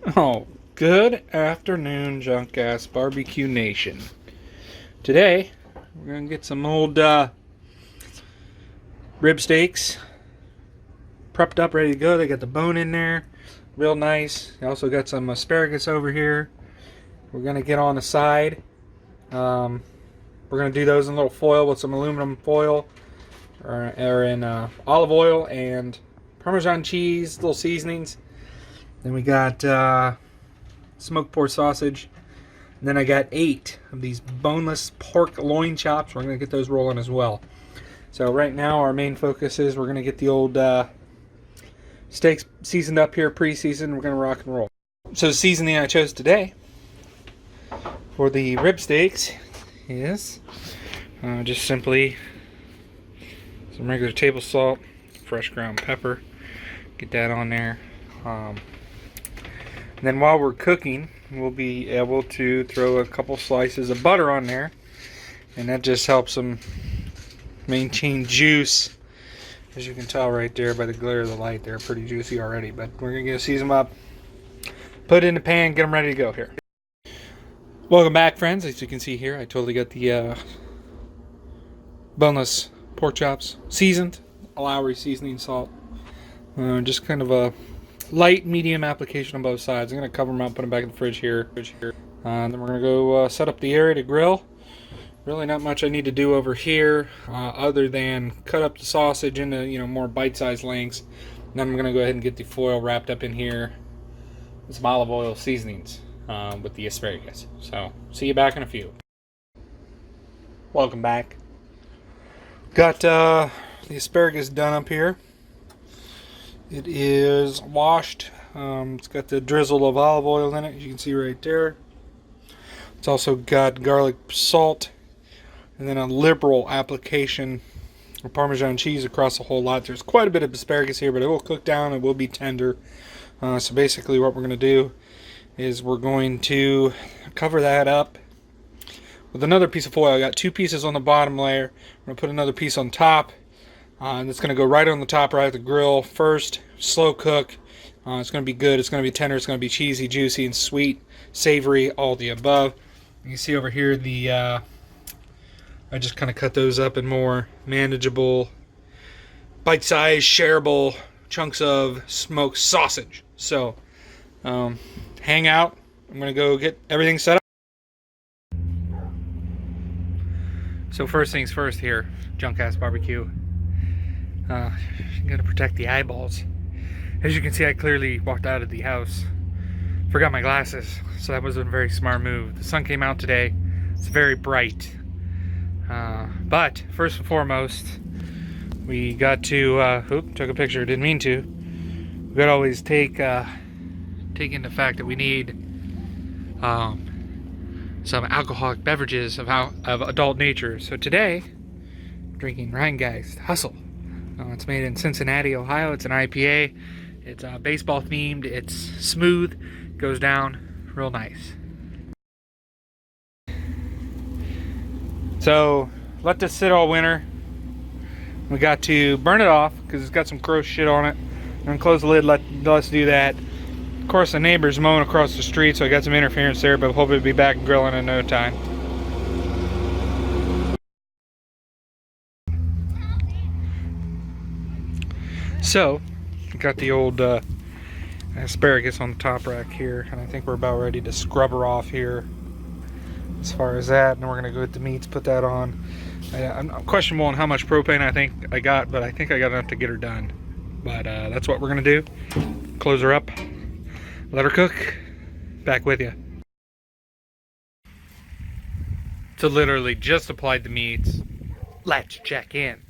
Oh, good afternoon, Junk Ass Barbecue Nation. Today, we're going to get some old rib steaks prepped up, ready to go. They got the bone in there, real nice. They also got some asparagus over here. We're going to get on the side. We're going to do those in a little foil with some aluminum foil or in olive oil and Parmesan cheese, little seasonings. Then we got smoked pork sausage. And then I got 8 of these boneless pork loin chops. We're going to get those rolling as well. So right now our main focus is we're going to get the old steaks seasoned up here, pre-seasoned. We're going to rock and roll. So the seasoning I chose today for the rib steaks is just simply some regular table salt, fresh ground pepper. Get that on there. And then while we're cooking, we'll be able to throw a couple slices of butter on there, and that just helps them maintain juice. As you can tell right there by the glare of the light, they're pretty juicy already, but we're going to season them up, put it in the pan, get them ready to go here. Welcome back, friends. As you can see here, I totally got the boneless pork chops seasoned, Lowry seasoning salt. Just kind of a light medium application on both sides. I'm going to cover them up, put them back in the fridge here. And then we're going to go set up the area to grill. Really not much I need to do over here other than cut up the sausage into more bite-sized lengths. And then I'm going to go ahead and get the foil wrapped up in here with some olive oil seasonings with the asparagus. So see you back in a few. Welcome back. Got the asparagus done up here. It is washed. It's got the drizzle of olive oil in it, as you can see right there. It's also got garlic salt, and then a liberal application of Parmesan cheese across the whole lot. There's quite a bit of asparagus here, but it will cook down. It will be tender. So basically what we're going to do is we're going to cover that up with another piece of foil. I got 2 pieces on the bottom layer. I'm going to put another piece on top. And it's going to go right on the top, right at the grill first. Slow cook. It's going to be good. It's going to be tender. It's going to be cheesy, juicy, and sweet, savory, all the above. You can see over here I just kind of cut those up in more manageable, bite-sized, shareable chunks of smoked sausage. So, hang out. I'm going to go get everything set up. So first things first here, Junk Ass Barbecue. Gotta protect the eyeballs. As you can see, I clearly walked out of the house. Forgot my glasses, so that was a very smart move. The sun came out today. It's very bright. But first and foremost, we got to, took a picture, didn't mean to. We gotta always take into the fact that we need some alcoholic beverages of adult nature. So today, I'm drinking Rheingeist Hustle. It's made in Cincinnati, Ohio. It's an IPA. It's baseball themed. It's smooth. Goes down real nice. So let this sit all winter. We got to burn it off because it's got some gross shit on it. And close the lid. Let us do that. Of course, the neighbor's mowing across the street, so I got some interference there. But hopefully, be back grilling in no time. So, got the old asparagus on the top rack here, and I think we're about ready to scrub her off here as far as that. And we're going to go with the meats, put that on. I'm questionable on how much propane I think I got, but I think I got enough to get her done. But that's what we're going to do. Close her up, let her cook, back with you. So literally just applied the meats. Let's check in.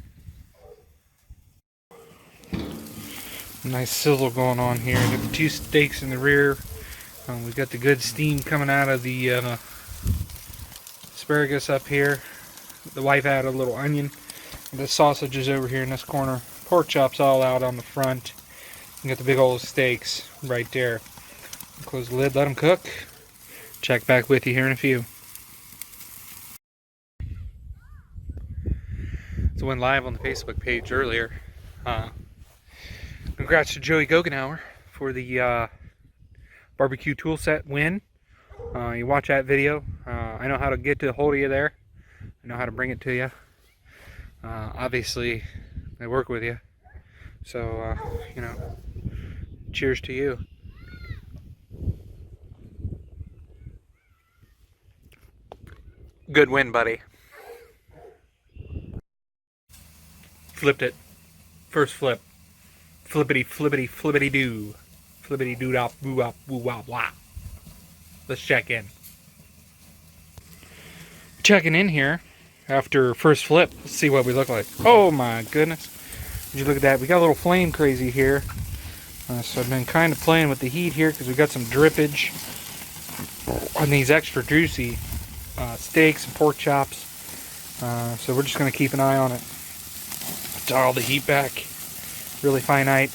Nice sizzle going on here. Got the 2 steaks in the rear. We've got the good steam coming out of the asparagus up here. The wife added a little onion. The sausage is over here in this corner. Pork chops all out on the front. You got the big old steaks right there. Close the lid, let them cook. Check back with you here in a few. So went live on the Facebook page earlier. Congrats to Joey Goggenauer for the barbecue tool set win. You watch that video. I know how to get to hold of you there. I know how to bring it to you. Obviously, I work with you. So, you know, cheers to you. Good win, buddy. Flipped it. First flip. Flippity, flippity, flippity doo. Flippity doo dop, boo wop, boo wop, wop. Let's check in. Checking in here after first flip. Let's see what we look like. Oh my goodness. Would you look at that? We got a little flame crazy here. So I've been kind of playing with the heat here because we got some drippage on these extra juicy steaks and pork chops. So we're just going to keep an eye on it. Dial the heat back really finite.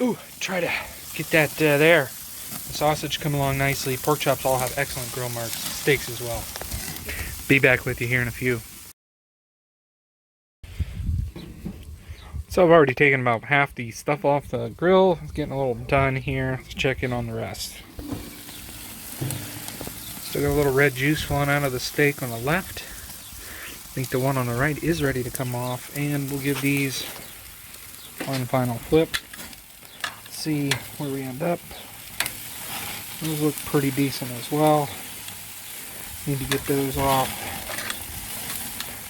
Ooh, try to get that there. The sausage come along nicely. Pork chops all have excellent grill marks. Steaks as well. Be back with you here in a few. So I've already taken about half the stuff off the grill. It's getting a little done here. Let's check in on the rest. Still got a little red juice flowing out of the steak on the left. I think the one on the right is ready to come off, and we'll give these one final flip. See where we end up. Those look pretty decent as well. Need to get those off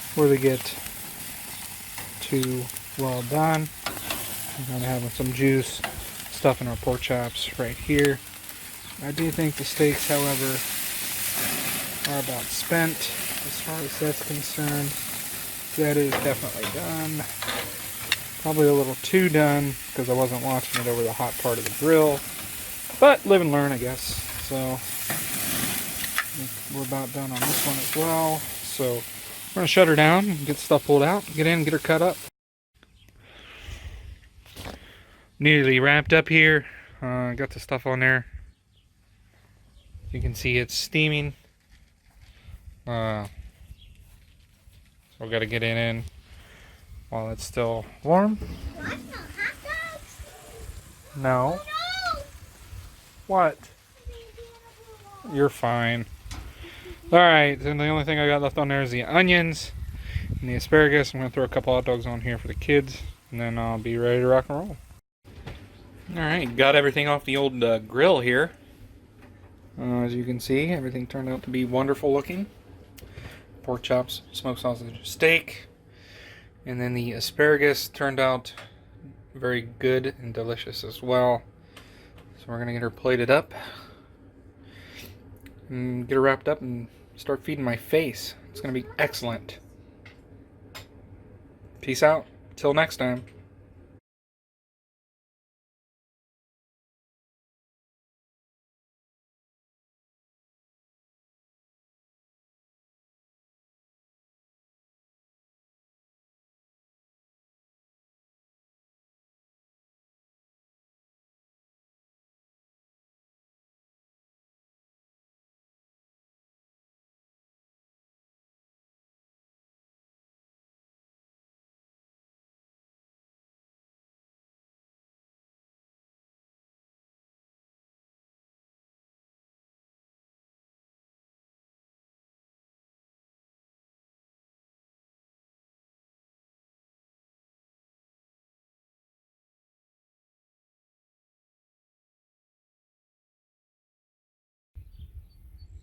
before they get too well done. I'm going to have some juice stuff in our pork chops right here. I do think the steaks, however, are about spent as far as that's concerned. That is definitely done. Probably a little too done because I wasn't watching it over the hot part of the grill. But live and learn, I guess. So we're about done on this one as well. So we're going to shut her down and get stuff pulled out, get in, get her cut up. Nearly wrapped up here. Got the stuff on there. You can see it's steaming. So we've got to get it in while it's still warm. No. What? You're fine. Alright, then the only thing I got left on there is the onions and the asparagus. I'm going to throw a couple hot dogs on here for the kids, and then I'll be ready to rock and roll. Alright, got everything off the old grill here. As you can see, everything turned out to be wonderful looking. Pork chops, smoked sausage, steak, and then the asparagus turned out very good and delicious as well. So we're going to get her plated up and get her wrapped up and start feeding my face. It's going to be excellent. Peace out. Till next time.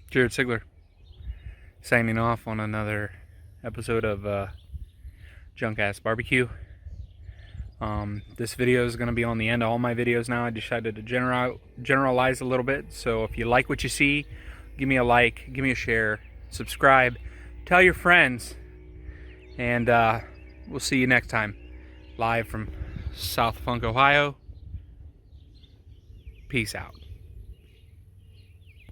Jared Sigler signing off on another episode of Junk Ass Barbecue. This video is going to be on the end of all my videos now. I decided to generalize a little bit. So if you like what you see, give me a like, give me a share, subscribe, tell your friends, and we'll see you next time. Live from South Funk, Ohio. Peace out.